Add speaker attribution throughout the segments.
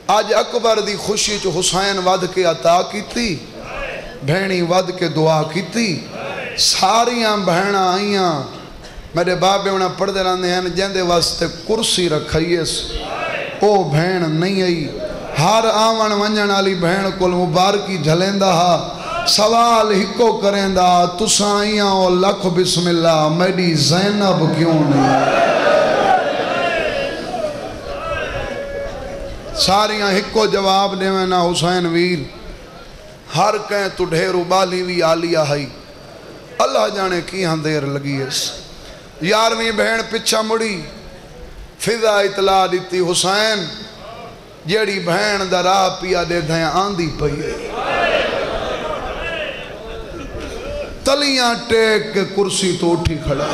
Speaker 1: آج اکبر دی خوشی چو حسین ود کے عطا کیتی بھینی ود کے دعا کیتی ساریاں بہناں آئیاں میرے بابے انہیں پڑھ دے رہنے ہیں جندے واسطے کرسی رکھائیس او بہن نہیں آئی ہر آون ونجن علی بہن کل مبارکی جھلیندہ ہا سوال ہکو کریں دا تساں آئیاں او لکھ بسم اللہ میری زینب کیوں نہیں ساریاں ہکو جواب دے میں نا حسین ویر ہر کہیں تو ڈھیرو بالی وی آلیا ہائی اللہ جانے کی ہاں دیر لگی اس یارویں بہن پچھا مڑی فضا اطلاع دیتی حسین جیڑی بہن دا راہ پیا دے دھیں آندھی پئی تلیاں ٹیک کے کرسی تو اٹھی کھڑا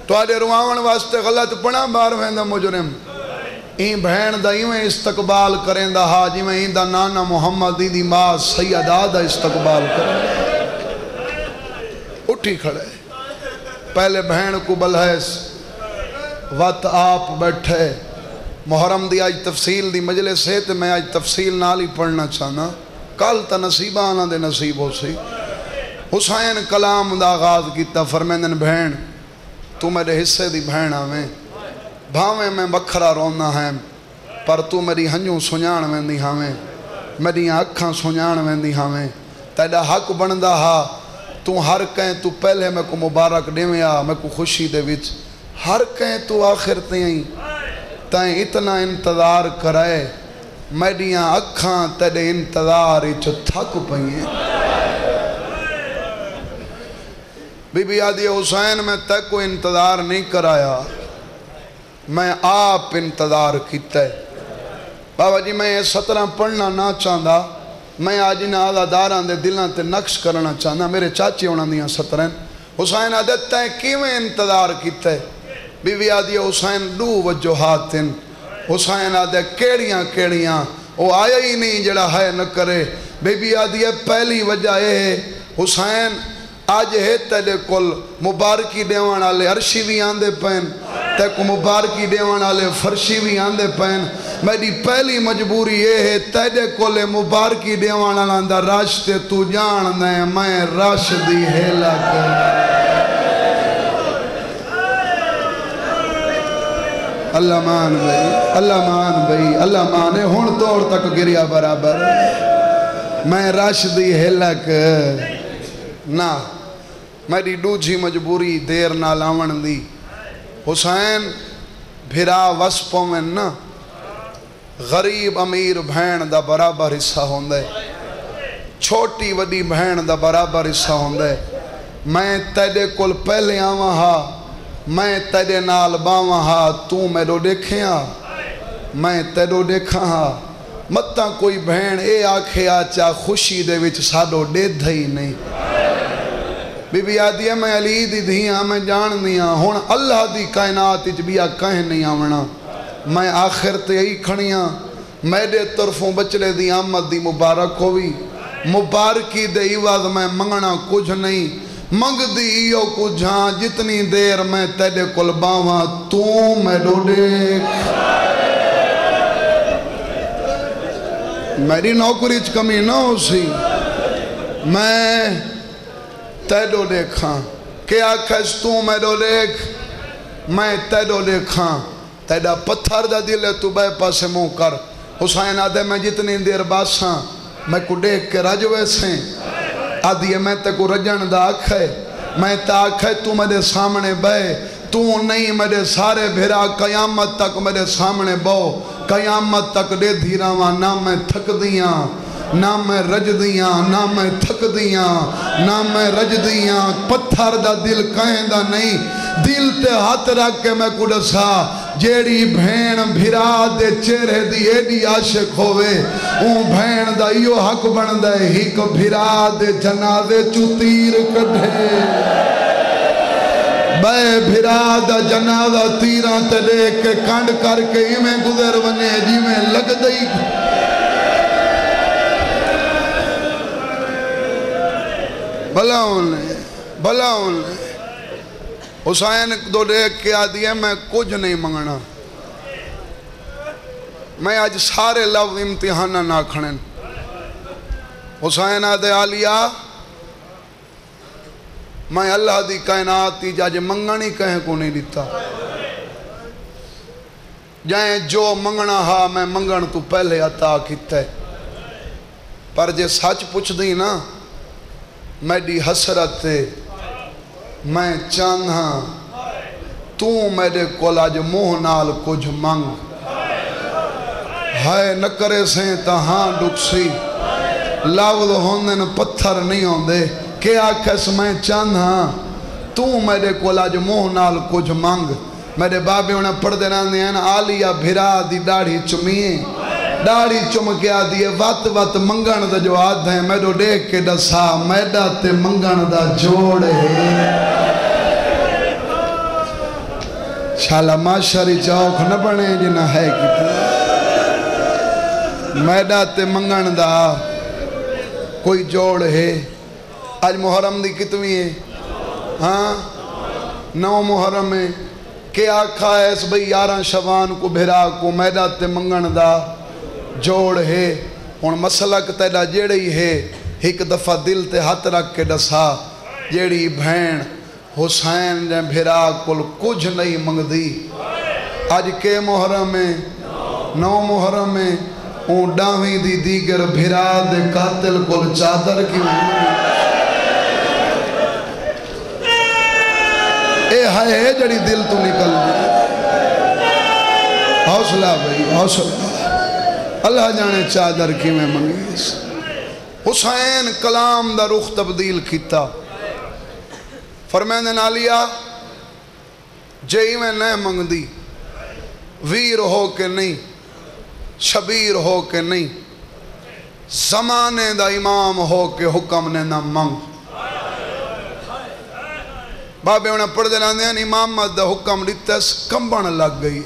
Speaker 1: تو آدھے رواون واسطے غلط پڑا بار ویندہ مجرم این بہن دا ایویں استقبال کریں دا ہا جی میں این دا نانا محمد دی ماں سیدہ دا استقبال کریں اٹھی کھڑے پہلے بہن کو بلحیس وقت آپ بیٹھے محرم دی آج تفصیل دی مجلس ہے تو میں آج تفصیل نالی پڑھنا چاہنا کل تا نصیبہ آنا دے نصیب ہو سی حسین کلام دا آغاز کیتا فرمیندن بہن تو میرے حصے دی بہن آویں بھاویں میں بکھرا رونا ہے پر تو میری ہنجوں سنیان ویندی ہاویں میری اکھاں سنیان ویندی ہاویں تیڑا حق بندہ ہا تو ہر کہیں تو پہلے میں کو مبارک دیویں آ میں کو خوشی دے وچ ہر کہیں تو آخر تائیں اتنا انتظار کرائے میڈیاں اکھاں تیڑے انتظار چو تھک پئیں بی بی آدھی حسین میں تے کو انتظار نہیں کرایا میں آپ انتظار کیتا ہے بابا جی میں یہ 17 پڑھنا نہ چاہتا میں آج انہیں آزاداراں دے دلاں تے نقش کرنا چاہتا میرے چاچے ہونا دیاں 17 حسین آدھتا ہے کیویں انتظار کیتا ہے بی بی آدھی حسین دو وجوہات ہیں حسین آدھے کیڑیاں وہ آیا ہی نہیں جڑا ہے نہ کرے بی بی آدھی پہلی وجہ ہے حسین آج ہے تیرے کل مبارکی دیوان آلے عرشی بھی آندے پہن تے کو مبارکی دیوان آلے فرشی بھی آندے پہن میری پہلی مجبوری یہ ہے تیرے کل مبارکی دیوان آلے راشتے تو جان دیں میں راشدی ہیلا کر اللہ مان بھئی اللہ مان ہون توڑ تک گریا برابر میں راشدی ہیلا کر نا میری دوجھی مجبوری دیر نہ لاون دی حسین بھرا وسپوں میں نا غریب امیر بہن دا برابر حصہ ہوندے چھوٹی وڈی بہن دا برابر حصہ ہوندے میں تیرے کل پہلے آواں ہا میں تیرے نال باواں ہا تو میرو دیکھیں ہا میں تیرو دیکھاں ہا متاں کوئی بہن اے آکھے آچا خوشی دے وچ ساڈو دے دھئی نہیں بی بی آدھی ہے میں علی دی دھیاں میں جان دیاں ہون اللہ دی کائنات اچ بیا کہیں نہیں آونا میں آخر تے ہی کھڑیاں میرے طرفوں بچلے دی آمد دی مبارک ہوئی مبارکی دے عوض میں منگنا کچھ نہیں منگ دی ایو کچھ ہاں جتنی دیر میں تیرے کل باواں تو میرو دیکھ میری نوکری چ کمی نہ ہو سی میں تیرو دیکھاں کیا کھس تو میرو دیکھ میں تیرو دیکھاں تیرا پتھر دا دل ہے تو بے پاسے مو کر حسین آدھے میں جتنی دیر باساں میں کو دیکھ کے رجوے سے آدھی ہے میں تے کو رجن دا آکھے میں تے آکھے تو میرے سامنے بے تو نہیں میرے سارے بھیرا قیامت تک میرے سامنے بو قیامت تک دے دھیراواں نہ میں تھک دیاں نہ میں رج دیاں نہ میں تھک دیاں نہ میں رج دیاں پتھر دا دل کہیں دا نہیں دل تے ہاتھ رکھ کے میں کو دسا جیڑی بھین بھرا دے چہرے دی ایڈی عاشق ہوئے اون بھین دا ایو حق بن دے ہی کو بھرا دے جنازے چو تیر کٹھے بے بھرا دا جنازہ تیران تے دیکھ کے کانڈ کر کے ہمیں گزر بنے جی میں لگ دئی بلاؤں نے حسین دو دیکھ کے آدھی ہے میں کچھ نہیں منگنا میں آج سارے لفظ امتحان نہ کھڑن حسین آدھے آلیا میں اللہ دی کائنات تی جاج منگنی کہیں کو نہیں دیتا جائیں جو منگنا ہا میں منگن تو پہلے عطا کیتا ہے پر جے سچ پوچھ دی نا میری حسرت تے میں چاہنا تو میرے کول آج منہ نال کچھ منگ ہائے نہ کرے سیں تہاں ڈکسی لفظ ہوندن پتھر نہیں ہوندے کہ آکھس میں چاہنا تو میرے کول آج منہ نال کچھ منگ میرے بابے انہیں پڑھ دینا دیں آلیا بھرا دی داڑھی چمیے داڑھی چمکیا دیئے وات وات منگن دا جو آدھ ہیں میرے دیکھ کے ڈسا میڈا تے منگن دا جوڑ ہے شالا معاشری چوک نہ بنے جنہ ہے کتنا میڈا تے منگن دا کوئی جوڑ ہے آج محرم دی کتنی ہے ہاں 9 محرم ہے کہ آکھا ہے اس بھئی 11 شوان کو بھرا کو میڈا تے منگن دا جوڑ ہے ان مسلک تیڑا جیڑی ہے ایک دفعہ دل تے ہاتھ رکھ کے ڈسا جیڑی بھین حسین نے بھرا کل کچھ نہیں منگ دی آج کے محرم میں 9 محرم میں اون ڈاویں دی دیگر بھرا دے قاتل کل چادر کی اے ہائے جڑی دل تو نکل دی حوصلہ بھئی حوصلہ اللہ جانے چادر کی میں منگیس حسین کلام دا رخ تبدیل کیتا فرمائن نالیا جئی میں نہ منگ دی ویر ہو کے نہیں شبیر ہو کے نہیں زمانے دا امام ہو کے حکم نے نہ منگ بابے انہیں پڑھ دینا دیں امامت دا حکم دیتس کمبن لگ گئی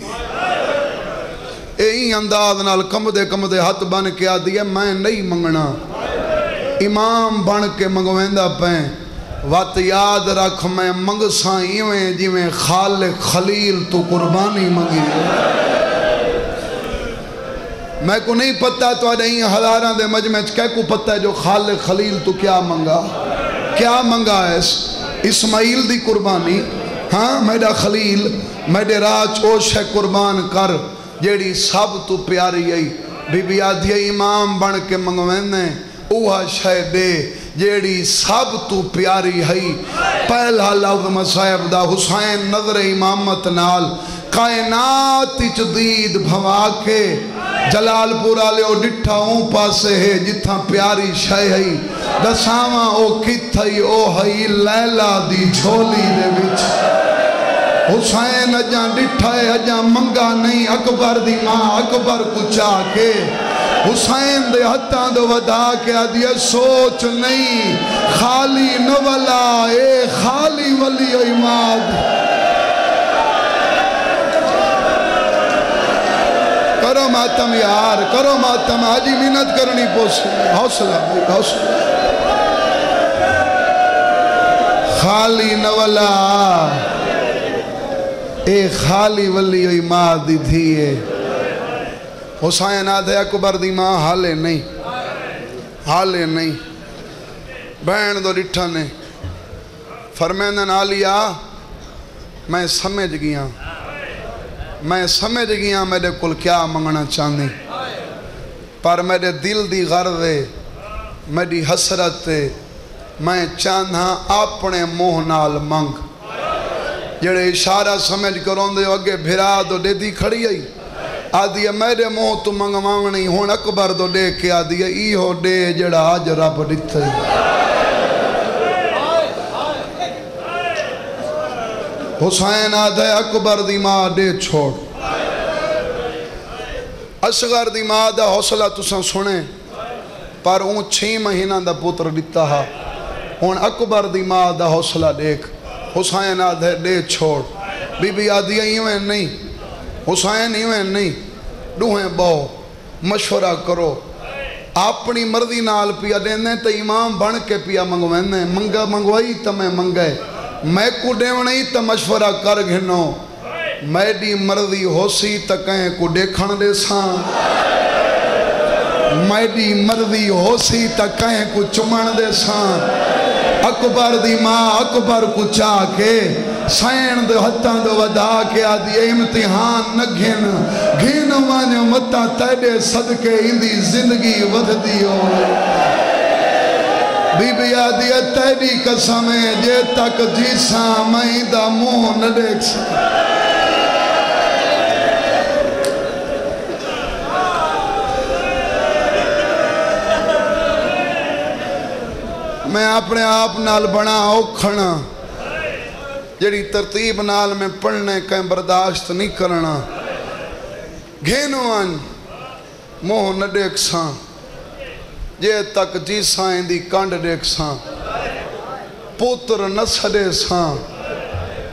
Speaker 1: اے انداز نال کم دے ہاتھ بن کے آ دیا میں نہیں منگنا امام بن کے منگویندہ پہیں وات یاد رکھ میں منگ سائیویں جیویں خالق خلیل تو قربانی منگی میں کو نہیں پتا تو آدھیں ہزاران دے مجمع کیا کو پتا ہے جو خالق خلیل تو کیا منگا ہے اسماعیل دی قربانی ہاں میرا خلیل میرے راج اوش ہے قربان کر جیڑی سب تو پیاری آئی بی بی آدھی امام بن کے منگوینے اوہا شہ دے جیڑی سب تو پیاری ہے پہلا لفظ مصائب دا حسین نظر امامت نال کائنات جدید بھوا کے جلال پورا لے او ڈٹھا اون پاسے ہے جتھا پیاری شہ ہے دساواں او کتھائی او ہے لیلہ دی جھولی دے وچ حسین اجاں ڈٹھا ہے اجاں منگا نہیں اکبر دی ماں اکبر کو چاہ کے حسین دے ہتاں دو ودا کے آدھیا سوچ نہیں خالی نولا اے خالی ولی اماد کرو ماتم یار کرو ماتم آجی منت کرنی پوسی حوصلہ خالی نولا اے خالی ولی اماد دی دھیے حسین آدھے اکبر دی ماں حالے نہیں بہن دو ڈٹھا نے فرمیندن آلیا میں سمجھ گیا میرے کل کیا منگنا چاندی پر میرے دل دی غرضے میری حسرت میں چاندھا اپنے منہ نال منگ جڑے اشارہ سمجھ کروں دے اگے بھرا دو دے دی کھڑی آئی آدھی میرے منہ تو منگواونی ہون اکبر دو دے کے آدھی ایہو دے جڑا آج رب ڈتھے حسین آدھے اکبر دی ماں دے چھوڑ اصغر دی ماں دا حوصلہ تساں سنے پر اون 6 مہینہ دا پتر ڈتا ہا ہون اکبر دی ماں دا حوصلہ دیکھ حسین آدھے دے چھوڑ بی بی آدھی ایویں نہیں حسین ایویں نہیں ڈوہیں باؤ مشورہ کرو اپنی مرضی نال پیا دینے تو امام بن کے پیا منگوائی تو میں منگائے میں کو دیونے تو مشورہ کر گھنو میڈی مرضی ہو سی تا کہیں کو دیکھن دے سان میڈی مرضی ہو سی تا کہیں کو چمن دے سان اکبر دی ماں اکبر کو چاہ کے سین دے ہتاں دے ودا کے آدھی امتحان نہ گھن گھن وانیو متا تیڑے صدقے اندی زندگی ودھ دیو بی بی آدھی تیڑی قسمیں جے تک جیساں میں دا منہ نہ دیکھ سکتا میں اپنے آپ نال بنا اوکھنا جڑی ترتیب نال میں پڑھنے کہیں برداشت نہیں کرنا گھینوان موہ نہ دیکھ ساں جے تک جیساں اندی کانڈ دیکھ ساں پوتر نہ سڑے ساں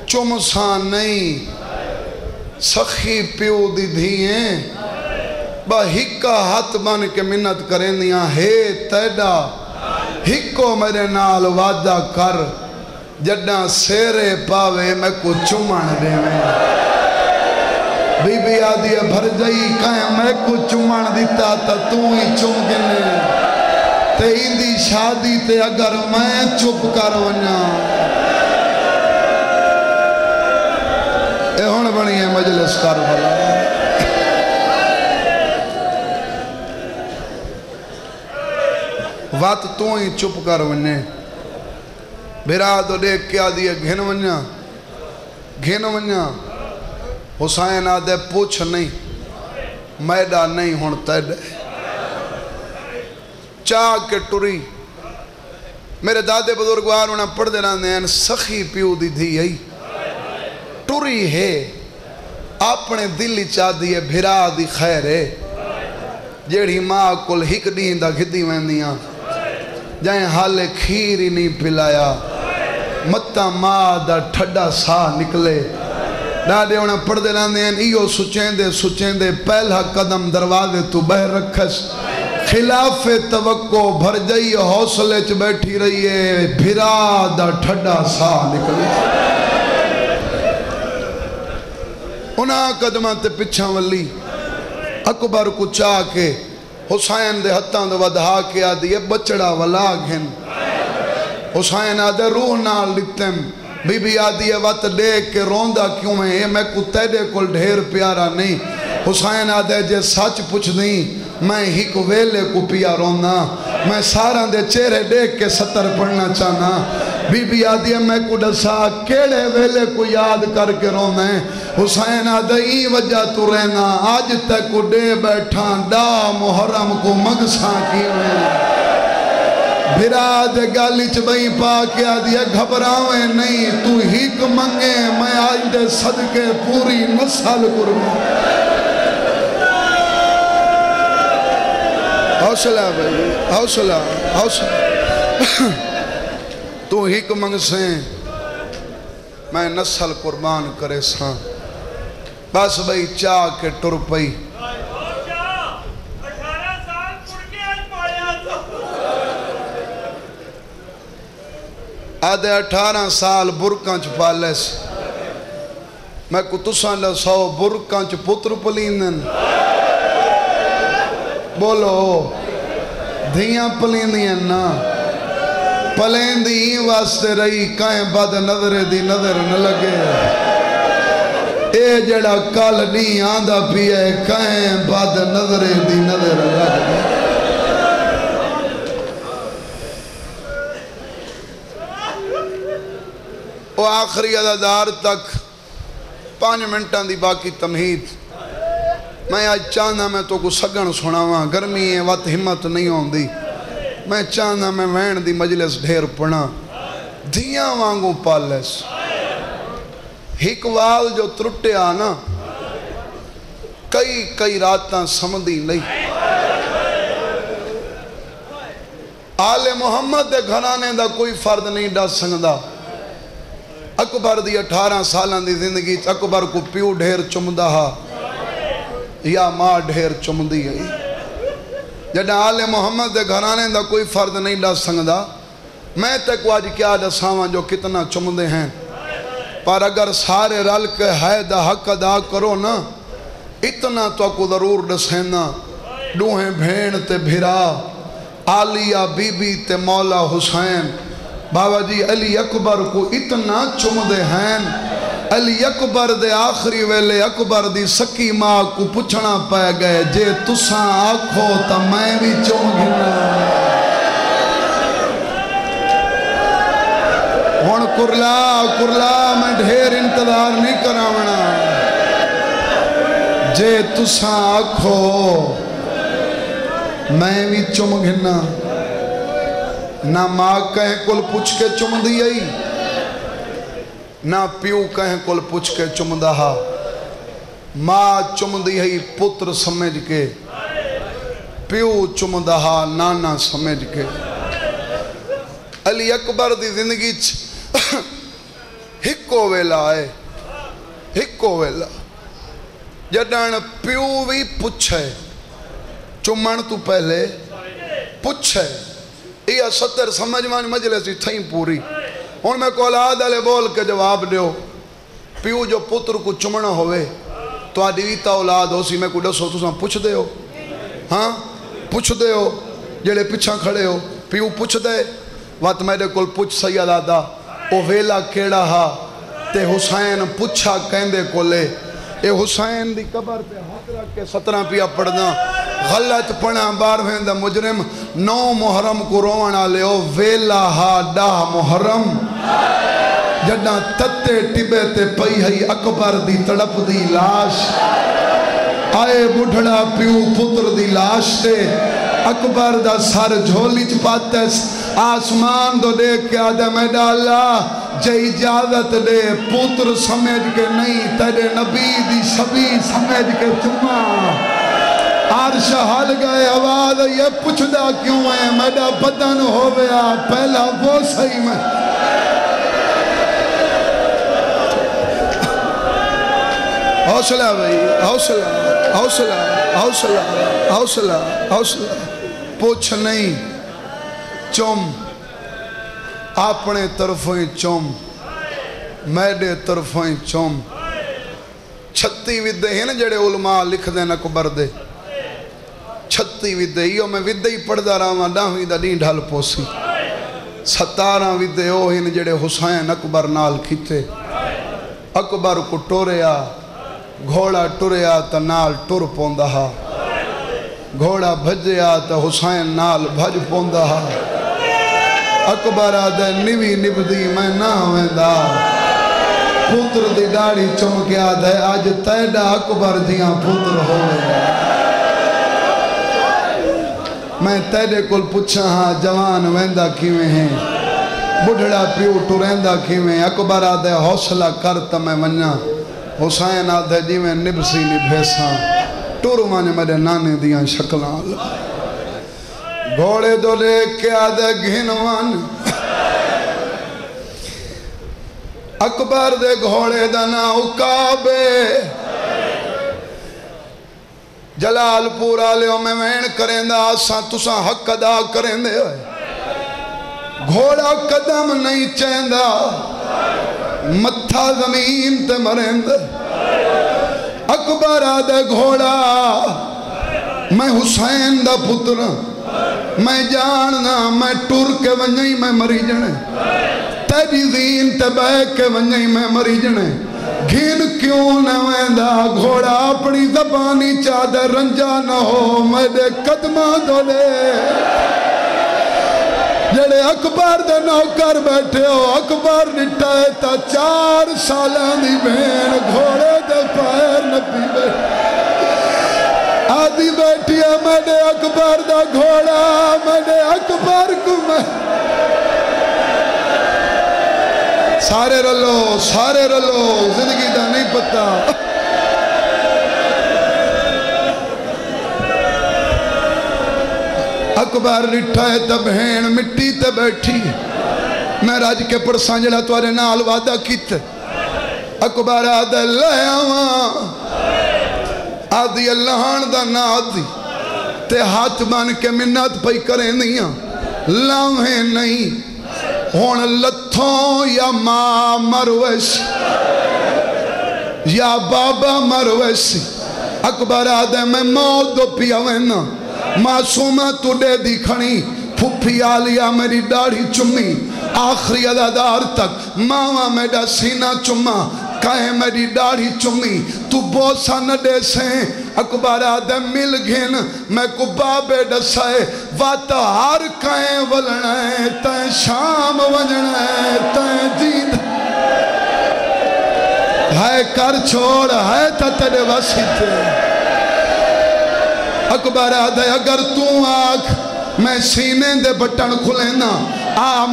Speaker 1: چم ساں نہیں سخی پیو دی دھیئیں با ہکا ہاتھ بن کے منت کریں دیاں ہے تیڑا ہکو میرے نال وعدہ کر جڈاں سیرے پاوے میں کو چمن دے میں بی بی آدھی بھر جائی کہیں میں کو چمن دیتا تا تو ہی چم گنے تے اندی شادی تے اگر میں چپ کر ونیا اے ہون بنی ہے مجلس کربلا وات تو ہی چپ کر ونے بھیرا تو دیکھ کے آدھی ہے گھن ونیا حسین آدھے پوچھ نہیں میڈا نہیں ہون تیڑے چاہ کے ٹری میرے دادے بزرگوار انہیں پڑھ دینا دین سخی پیو دی دھی ہے ٹری ہے اپنے دلی چاہ دیئے بھیرا دی خیر ہے جیڑی ماں کل ہک دین دا گھدی ویندیاں جائیں حالے کھیر ہی نہیں پلایا متا ماں دا ٹھڈا سا نکلے ڈاڈے انہیں پڑھ دے لاندے ہیں ایو سچیں دے پہلا قدم دروازے تو بہ رکھس خلاف توقع بھر جائی حوصلے چ بیٹھی رہی ہے بھرا دا ٹھڈا سا نکلے انہاں قدمہ تے پچھاں ولی اکبر کو چاہ کے حسین دے ہتاں دے ودھا کے آدھی بچڑا ولا گھن حسین آدھے روح نال لتم بی بی آدھی وقت دیکھ کے روندہ کیوں میں یہ میں کو تیڑے کل ڈھیر پیارا نہیں حسین آدھے جے سچ پوچھ نہیں میں ہی کو ویلے کو پیا رونا میں سارا دے چہرے دیکھ کے ستر پڑھنا چاہنا بی بی آدھی میں کو ڈسا کیڑے ویلے کو یاد کر کے رونا ہے حسین آدھے ای وجہ تو رہنا آج تک کو دے بیٹھا ڈا محرم کو مگساں کی میں بھراد گالی چبئی پا کے آدھی گھبراویں نہیں تو ہیک منگے میں آج دے صدقے پوری نسل کروں حوصلہ بھائی حوصلہ تو ہیک منگ سے میں نسل قربان کرے ساں بس بھائی چاہ کے ٹر پئی آدھے 18 سال برکان چ پالے سے میں کو تساں لے 100 برکان چ پتر پلیندن بولو دھیاں پلیندین نا پلیندی ہی واسطے رہی کہیں بد نظر دی نظر نہ لگے اے جڑا کال نہیں آندہ پیے کہیں بد نظر دی نظر لگے وہ آخری عددار تک 5 منٹاں دی باقی تمہید میں آج چاہنا میں تو کو سگن سناواں گرمی ہے وقت ہمت نہیں ہوندی میں چاہنا میں وین دی مجلس ڈھیر پڑھا دھیاں وانگوں پالس ہکوال جو ترٹے آنا کئی راتاں سمدھی نہیں آل محمد دے گھرانے دا کوئی فرد نہیں ڈا سنگدا اکبر دی 18 سالان دی زندگی اکبر کو پیو ڈھیر چمدہ ہا یا ماں ڈھیر چمدی ہے جڑا آل محمد دے گھرانے دا کوئی فرد نہیں ڈا سنگدا میں تک آج کیا ڈساواں جو کتنا چمدے ہیں پر اگر سارے رل کے ہے دا حق ادا کرو نا اتنا تو کو ضرور دسینا دوہیں بھین تے بھرا عالیہ بی بی تے مولا حسین بابا جی علی اکبر کو اتنا چم دے ہیں علی اکبر دے آخری ویلے اکبر دی سکی ماں کو پچھنا پہ گئے جے تساں آکھو تا میں بھی چم گھنا ہون کرلا میں ڈھیر انتظار نہیں کراونا جے تساں آکھو میں بھی چم گھنا نہ ماں کہیں کل پوچھ کے چم دی آئی نہ پیو کہیں کل پوچھ کے چم دہا ماں چم دی آئی پتر سمجھ کے پیو چم دہا نانا سمجھ کے علی اکبر دی زندگی ہکو ویلا ہے ہکو ویلا جڈان پیو بھی پوچھے چمن تو پہلے پوچھے یہ 70 سمجھ مان مجلسی تھیں پوری ہون میں کو اولاد علیہ بول کے جواب دیو پیو جو پتر کو چمنا ہوئے تو آدھیتا اولاد ہو سی میں کو ڈسو تو ساں پوچھ دے ہو ہاں پوچھ دے ہو جڑے پچھا کھڑے ہو پیو پوچھ دے وقت میرے کل پوچھ سید آدھا او ویلا کیڑا ہا تے حسین پوچھا کہندے کو لے اے حسین دی قبر پہ ہاتھ رکھ کے 17 پیا پڑھنا غلط پڑھا بار ویندہ مجرم 9 محرم کو رونا لے او ویلا ہا 10 محرم جڑا تتے ٹبے تے پئی ہی اکبر دی تڑپ دی لاش آئے بڑھڑا پیو پتر دی لاش تے اکبر دا سر جھولی چپاتیس آسمان دو دیکھ کے آدھے میں ڈالا جے اجازت دے پتر سمجھ کے نہیں تیرے نبی دی شبی سمجھ کے چما عرش حل گئے آواز یہ پوچھ دا کیوں ہے میرا بدن ہو گیا پہلا وہ صحیح میں حوصلہ بھئی حوصلہ حوصلہ حوصلہ حوصلہ حوصلہ پوچھ نہیں چم اپنے طرفیں چم میڈے طرفیں چم 36 ودے ہیں نا جڑے علماء لکھ دیں اکبر دے 36 ودے یہ میں ودے ہی پڑھ دا رہا ہوں 10ویں دا دین ڈھال پوسی 17 ودے ہو ہیں جڑے حسین اکبر نال کھیتے اکبر کو ٹوریا گھوڑا ٹوریا تا نال ٹور پوندہا گھوڑا بھجیا تا حسین نال بھج پوندہا اکبر آدھے نوی نبدی میں نہ ہوئندہ پتر دی ڈاڑی چمکے آدھے آج تیڈا اکبر جیاں پتر ہوئے میں تیڈے کل پوچھا ہاں جوان ویندہ کیویں ہیں بڑھڑا پیو ٹورندہ کیویں اکبر آدھے حوصلہ کرتا میں ونیا حسین آدھے جی میں نبسی نبھیساں ٹورو مانے میرے نانے دیاں شکلان گھوڑے دو لے کے آدھے گھنوان اکبر دے گھوڑے دنا اکابے جلال پورا لیو میں وین کریں دا آساں تساں حق ادا کریں دے گھوڑا قدم نہیں چیندہ متھا زمین تے مرند اکبر آدھے گھوڑا میں حسین دا پتر میں جاننا میں ٹور کے ونجائی میں مری جنے تیری زین تے بے کے ونجائی میں مری جنے گھن کیوں نہ ویندہ گھوڑا اپنی زبانی چادر رنجا نہ ہو میرے قدمہ دولے جڑے اکبر دے نوکر بیٹھے ہو اکبر نٹائے تا 4 سالان دی بہن گھوڑے دے پیر نبی بیٹھے آدھی بیٹھی ہے میرے اکبر دا گھوڑا میرے اکبر کو میں سارے رلو زندگی دا نہیں پتا اکبر رٹھائے تا بہن مٹی تے بیٹھی میں راج کے پرساں جڑا توارے نال وعدہ کیتے اکبر آدھے لے آواں آدھی اللہان دا نا آدھی تے ہاتھ بان کے منت پئی کریں دیاں لاؤہیں نہیں ہون لتھوں ہوں یا ماں مرویسی یا بابا مرویسی اکبر آدھے میں موت دو پیا وینا معصومہ تو دے دی کھنی پھوپھی آلیا میری داڑھی چمی آخری ادادار تک ماما میڈا سینہ چما کہیں میری داڑھی چمی تو بوسا نہ دے سیں اکبر آدھے مل گھن میں کو بابے ڈسائے واتا ہار کہیں ولنے تائیں شام ونجنے تائیں جید ہے کر چھوڑ ہے تا تیرے وسیط اکبر آدھے اگر تو آکھ میں سینے دے بٹن کھلینا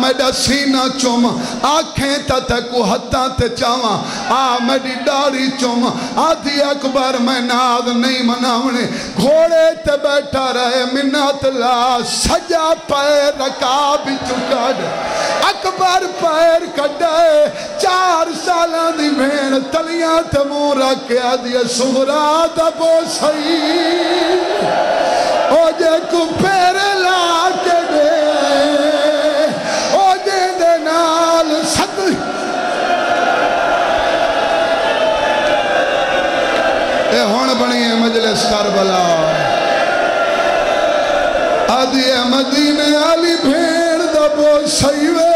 Speaker 1: میڈا سینہ چوم آنکھیں تا تے کو ہتھاں تے چاواں میڈی داڑھی چوم آدھی اکبر میں ناد نہیں مناونے گھوڑے تے بیٹھا رہے منات لا سجا پیر رکاب چکا دے اکبر پیر کڑے 4 سالاں دی بھین تلیاں تے مون رکھے آدھی سغرا دبو سئی او جے کو پیر لا کے دے او جے دے نال ست اے ہون بنی ہے مجلس کربلا آدھی مدینے علی بھیڑ دبو سیوے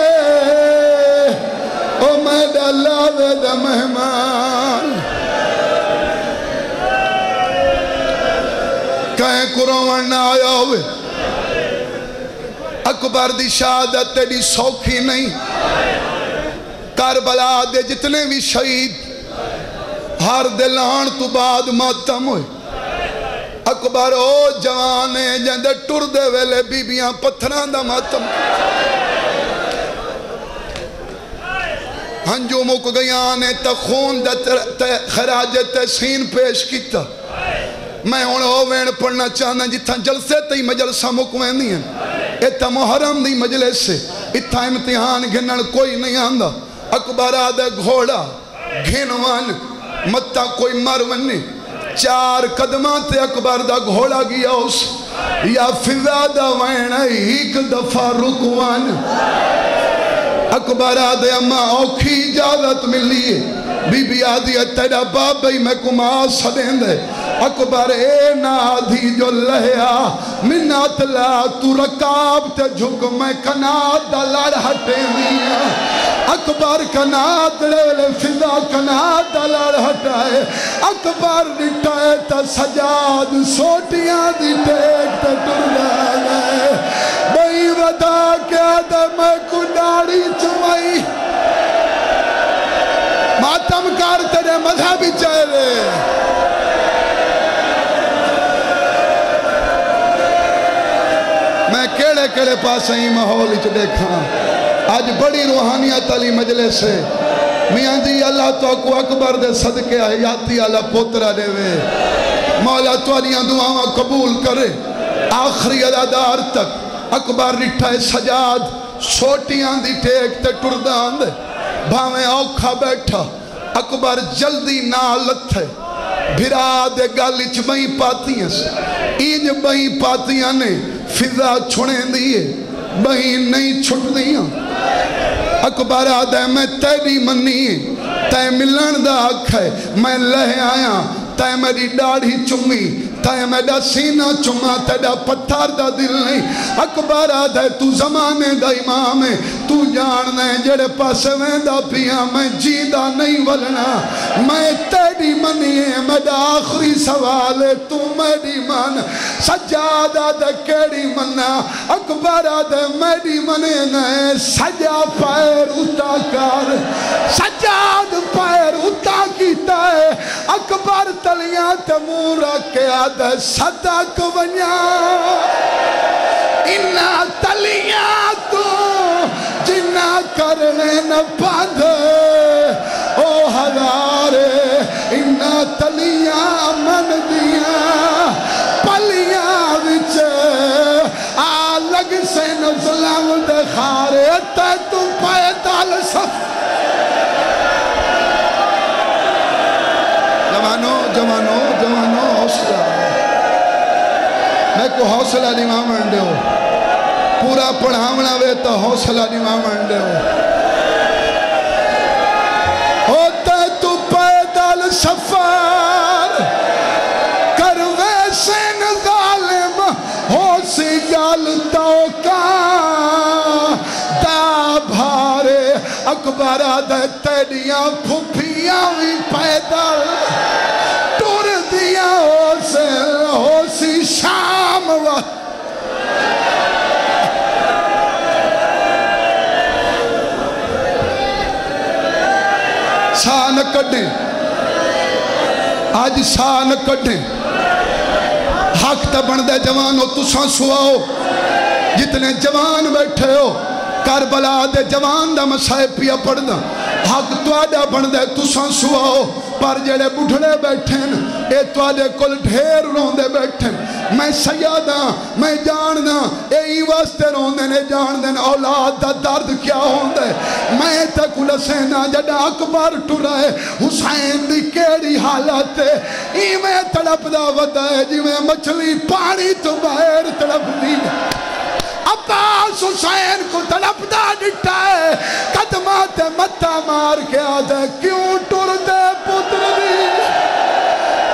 Speaker 1: او میں ڈالاوے دا مہمان کہیں قرآن نہ آیا ہوئے اکبر دی شہادت تیری سوکھی نہیں کربلا دے جتنے بھی شہید ہر دلان تو بعد ماتم ہوئے اکبر او جوانے جندے ٹر دے ویلے بیبیاں پتھران دا ماتم ہنجو مک گیانے تا خون دا خراج تحسین پیش کیتا میں ہون ہووین پڑھنا چاہنا جتھا جلسے تی مجلسہ مکوین نہیں ہیں اتھا محرم دی مجلس سے اتھا امتحان گھنن کوئی نہیں آندہ اکبر آدھے گھوڑا گھنوان متا کوئی مرونی 4 قدمات تے اکبر دا گھوڑا گیا اس یا فضادہ وین ایک دفعہ رکوان اکبر آدھے اماں اوکھی اجازت ملی ہے بی بی آدھی تیرا بابی میں کماں سدیں دے اکبر اے نادھی جو لہیا منات لا تو رکاب تے جھک میں کناد دا لڑ ہٹیں دیا اکبر کناد لے فضا کناد دا لڑ ہٹائے اکبر نٹائے تا سجاد سوٹیاں دی ٹیک تے ٹر لے بھئی ودا کیا دا میں کو داڑھی چمائی ماتم کار تیرے مذہبی چہرے میں کیڑے کیڑے پاس ہی ماحول ہی دیکھا آج بڑی روحانیت علی مجلس ہے میاں جی اللہ تو کو اکبر دے صدقے حیاتی اللہ پوترہ دے وے مولا تو علیاں دعاواں قبول کرے آخری ادادار تک اکبر رٹھائے سجاد سوٹیاں دی ٹیک تے ٹردان دے بھاویں اوکھا بیٹھا اکبر جلدی نالت ہے بھرا دے گالچ بہیں پاتیاں سے اینج بہیں پاتیاں نے فضا چھڑیں دیئے بہیں نہیں چھٹ دیاں اکبر آدھے میں تیری منی تے ملن دا حق ہے میں لہ آیا تے میری داڑھی چمی تے میڈا سینہ چما تیڑا پتھر دا دل نہیں اکبر آدھے تو زمانے دا امام ہے تو جاننے جڑے پاس ویندہ پیا میں جیدہ نہیں ولنا میں تیری منی ہے میڈا آخری سوال ہے تو میری من سجاد آدھے کیڑی مننا اکبر آدھے میری منی نہیں سجا پیر اتا کر سجاد پیر اتا کیتا ہے اکبر تلیاں تمور رکھے آدھے صدق ونیا انہا تلیاں تو جنہ کرنے نہ باندھے او ہزارے انہا تلیاں من دیا پلیاں وچے آلگ سے نظلم دکھارے تے تم پیدال صف جوانو حوصلہ میں کو حوصلہ نہیں مانڈے ہو پورا پڑھاونا وے تو حوصلہ نہیں مانڈے ہو اکبر آدھے تیڑیاں پھوپیاں بھی پیدل ٹور دیا ہو سی شام وقت ساہ نہ کٹیں آج ساہ نہ کٹیں حق تا بندے جوانو تساں سواؤ جتنے جوان بیٹھے ہو کربلا دے جوان دا مسائے پیا پڑھنا حق توڑا بندے تساں سواؤ پر جڑے بڑھڑے بیٹھیں اے توڑے کل ڈھیر روندے بیٹھیں میں سیادہ میں جاندہ اے واسطے روندے نے جاندے اولاد دا درد کیا ہوندے میں تکل سینہ جڑا اکبر ٹرائے حسین دی کیڑی حالت ہے میں تڑپ دا ودا ہے جی میں مچھلی پانی تو باہر تڑپ دی عباس حسین کو تڑپ دا ڈٹا ہے قدمات متہ مار کے آدھے کیوں ٹر دے پتر دی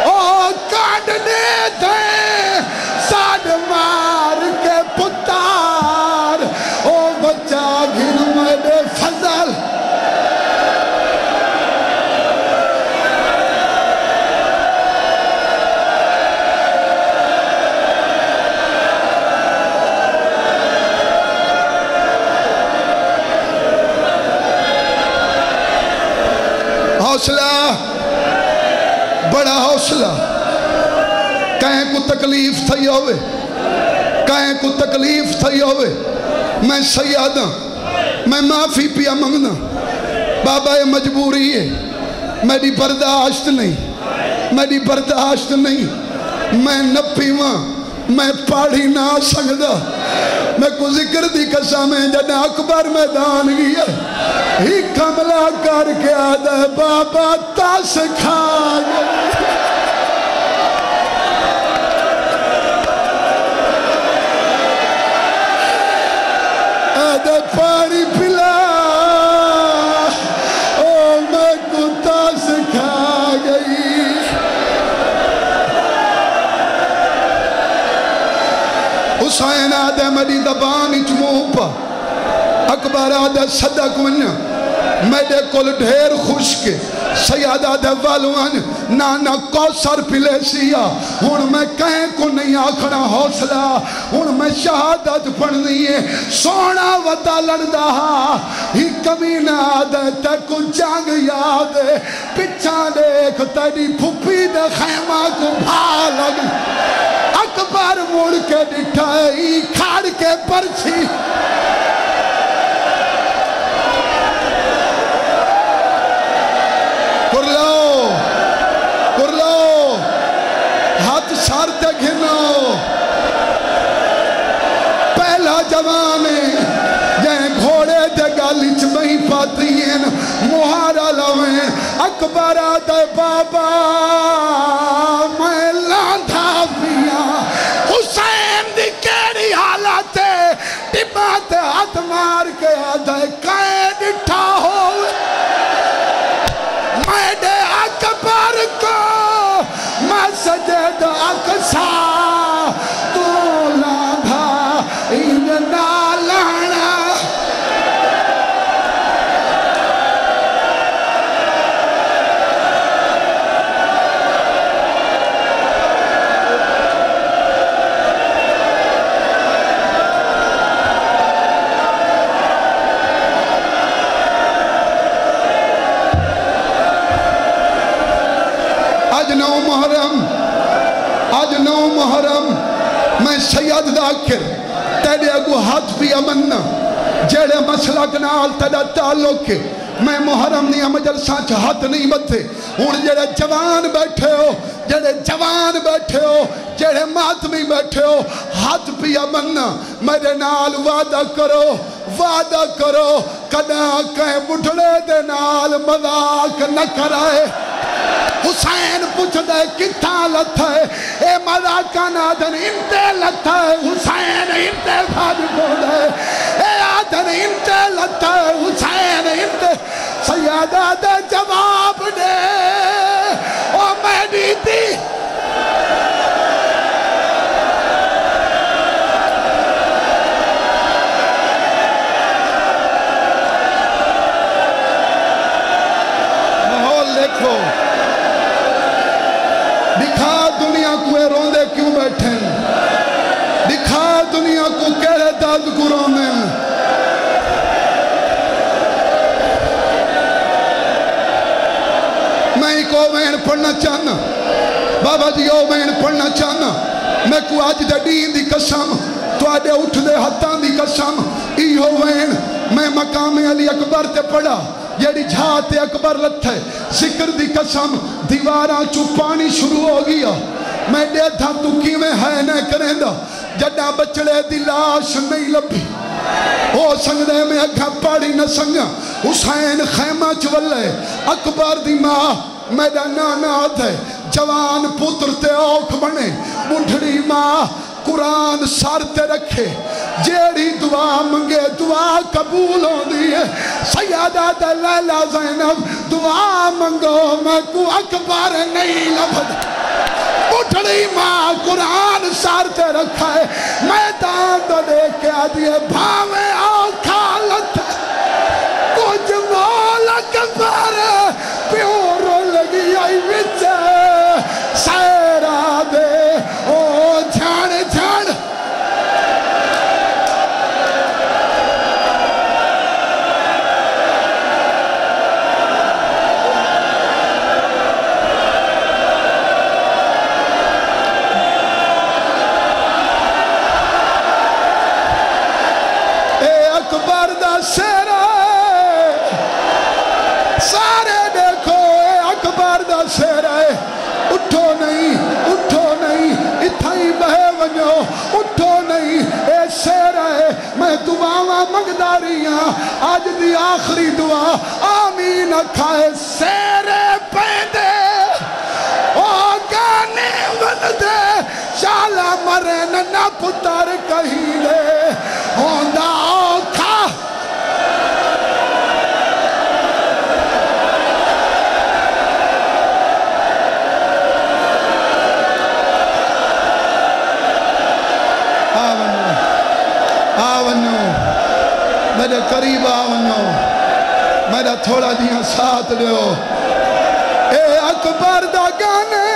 Speaker 1: او کاٹنے دے ساڑھ مار کے پتار او بچہ گھر میرے فضل حوصلہ بڑا حوصلہ کہیں کو تکلیف تھی ہوئے کہیں کو تکلیف تھی ہوئے میں سیادہ میں معافی پیا منگنا بابا یہ مجبوری ہے میری برداشت نہیں میری برداشت نہیں میں نپی ماں میں پاڑھی نہ سکتا میں کو ذکر دی قسم ہے جنہ اکبر میدان گیا ہی کملہ کر کے آدھا بابا تاس کھا گیا آدھا پانی پلا او میں کو تاس کھا گئی حسین آدھے میری زبانی چموں پا اکبر آدھے صدق ونیا میرے کل ڈھیر خوش کے سیاد آدھے والوان نانا کوثر پلے سیا ہون میں کہیں کو نہیں آکھنا حوصلہ ہون میں شہادت پڑھنی ہے سونا وطا لڑدا ہی کمینہ آدھے تکو جانگ یاد پچھا دیکھ تیری پھپی دے خیمہ کو بھا لگ اکبر مڑ کے ڈٹھائی کھاڑ کے پرچھی کرلو ہاتھ سارتے گھنو پہلا جوانے جائیں گھوڑے دے گالی چمہی پاتی ہیں مہارا لویں اکبر آدھے بابا میں لاندھا پیا حسین دی کیڑی حالت ہے ٹپات ہاتھ مار کے آدھے کائیں ڈٹھا ہوئے میڈے اکبر کو مسجد اقصا تو لاندھا ان نالانا آج نو محرم میں سید داکر تیرے اگو ہاتھ بھی امننا جیڑے مسلک نال تیرے تعلق کے میں محرم نہیں مجل سانچ ہاتھ نہیں بتھے ہون جیڑے جوان بیٹھے ہو جیڑے جوان بیٹھے ہو جیڑے ماتمی بیٹھے ہو ہاتھ بھی امننا میرے نال وعدہ کرو کنا کہیں بٹھڑے دے نال مذاق نہ کرائے حسین پوچھ دے کتھا لتھا ہے اے مذاقہ نادن انتے لتھا ہے حسین انتے بھاج بول ہے اے آدن انتے لتھا ہے حسین انتے سیادہ دے جواب دے او میری دی تذکرون میں ایک وین پڑھنا چاہنا بابا جی او وین پڑھنا چاہنا میں کو آج دے دین دی قسم تو آدھے اٹھ دے ہتان دی قسم ایہو وین میں مقام علی اکبر تے پڑھا جیڑی جھاتے اکبر لتھے ذکر دی قسم دیواراں چو پانی شروع ہو گیا میں دے تھا تو کیویں ہے نہ کریں دا جڈا بچڑے دی لاش نہیں لبھی او سنگدے میں اگھا پاڑی نہ سنگا حسین خیمہ چولے اکبر دی ماں میرا نانا آدھے جوان پتر تے اوکھ بنے مٹھڑی ماں قرآن سار تے رکھے جیڑی دعا منگے دعا قبول ہو دیئے سیادہ لیلہ زینب دعا منگو میں کو اکبر نہیں لبھد مٹھڑی ماں قرآن سار تے رکھا ہے میدان تو دیکھ کے آدھیے بھاویں آکھا لت کچھ مول اکبر پیورو لگی آئی وچے سیرہ دے او جھاڑ جھاڑ اے اکبر دا سیرہ سارے دیکھو اے اکبر دا سیرہ اٹھو نہیں اتھائی بہے ونجو اٹھو نہیں اے سیرہ میں دعاواں مقداریاں آج دی آخری دعا آمین کھائے سیرے پیدے او گانے وندے شالا مرن نہ پتر کہیں لے ہوندہ اوکھا آونو میرے قریب آونو میرا تھوڑا دیاں ساتھ لیو اے اکبر دا گانے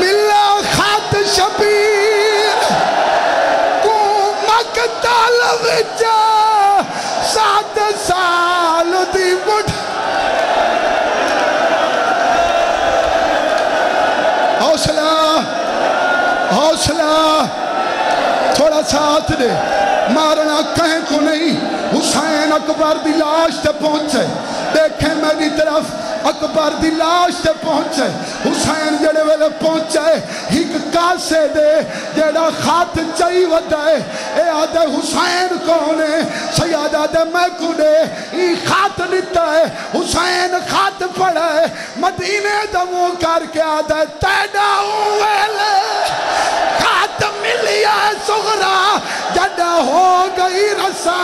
Speaker 1: ملا خط شبیر کو مقتل وچا 7 سال دی بڑھ حوصلہ تھوڑا ساتھ دے مارنا کہیں کو نہیں حسین اکبر دی لاش تے پہنچے دیکھیں میری طرف اکبر دی لاش تے پہنچے حسین جڑے ویلے پہنچے ہک کاسے دے جڑا خط چاہی ودائے اے آدھے حسین کونے سیادہ دے میں کو دے ای خط لیتا ہے حسین خط پڑھے مدینے دمو کر کے آدھے تیڑا ویلے خط ملیا سغرا جڑا ہو گئی رسا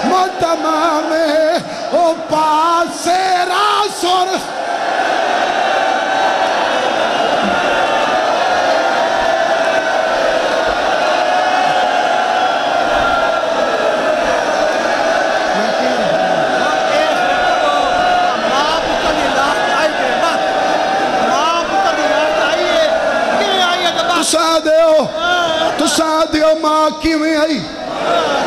Speaker 1: متمہ میں او پاسے راسور تسا دیو ماں کیویں آئی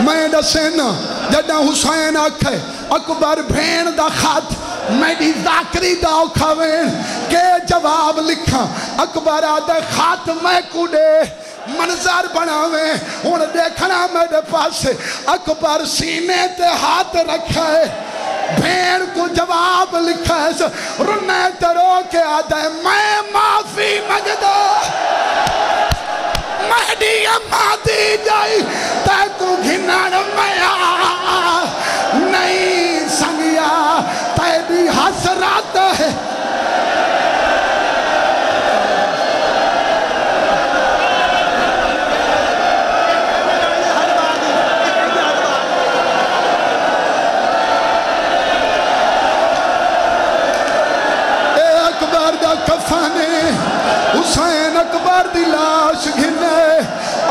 Speaker 1: میں دسینا جڑا حسین آکھے اکبر بھین دا خط میری ذاکری دا اوکھاوین کہ جواب لکھا اکبر آدھے خط میں کو دے منظر بناویں ان دیکھنا میرے پاس اکبر سینے تے ہاتھ رکھا ہے بھین کو جواب لکھا ہے رنے ترو کے آدھے میں معافی مگدہ مہدی اماں دی جائی تے کو گھنان میا نہیں سنگیا تے بھی حسرات ہے اے اکبر دا کفانے حسین اکبر دی لاش گھنے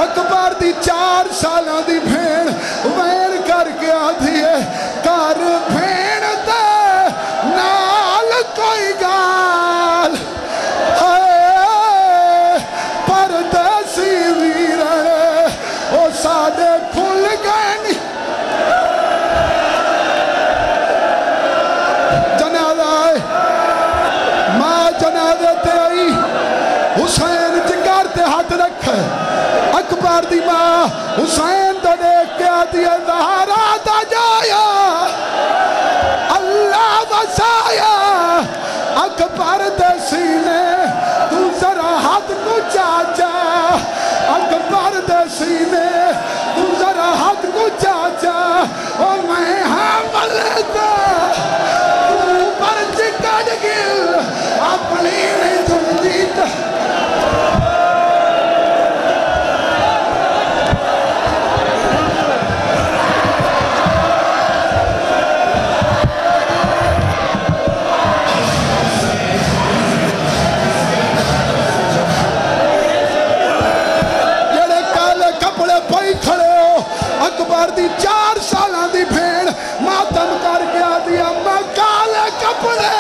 Speaker 1: اکبر دی 4 سالہ دی بھین ویر کر کے آدھی ہے کر بھین دے نال کوئی گا حسین جگر تے ہاتھ رکھے اکبر دی ماں حسین تو دیکھ کے آتی ہے زہرا دا جایا اللہ وسایا اکبر دے سینے تو ذرا ہاتھ کو چاچا اکبر دے سینے تو ذرا ہاتھ کو چاچا اور میں حامل دا تو پر چکڑ گل اپنی نہیں تم دیتا اکبر دی 4 سالاں دی بھیڑ ماتم کر کے آدھی اما کالے کپڑے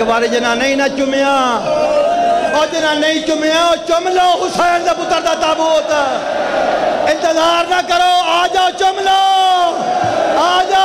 Speaker 2: بار جنہ نہیں نہ چمیا اور جنہ نہیں چمیا چم لو حسین دا پتر دا تابوت انتظار نہ کرو آ جاؤ چم لو آ جاؤ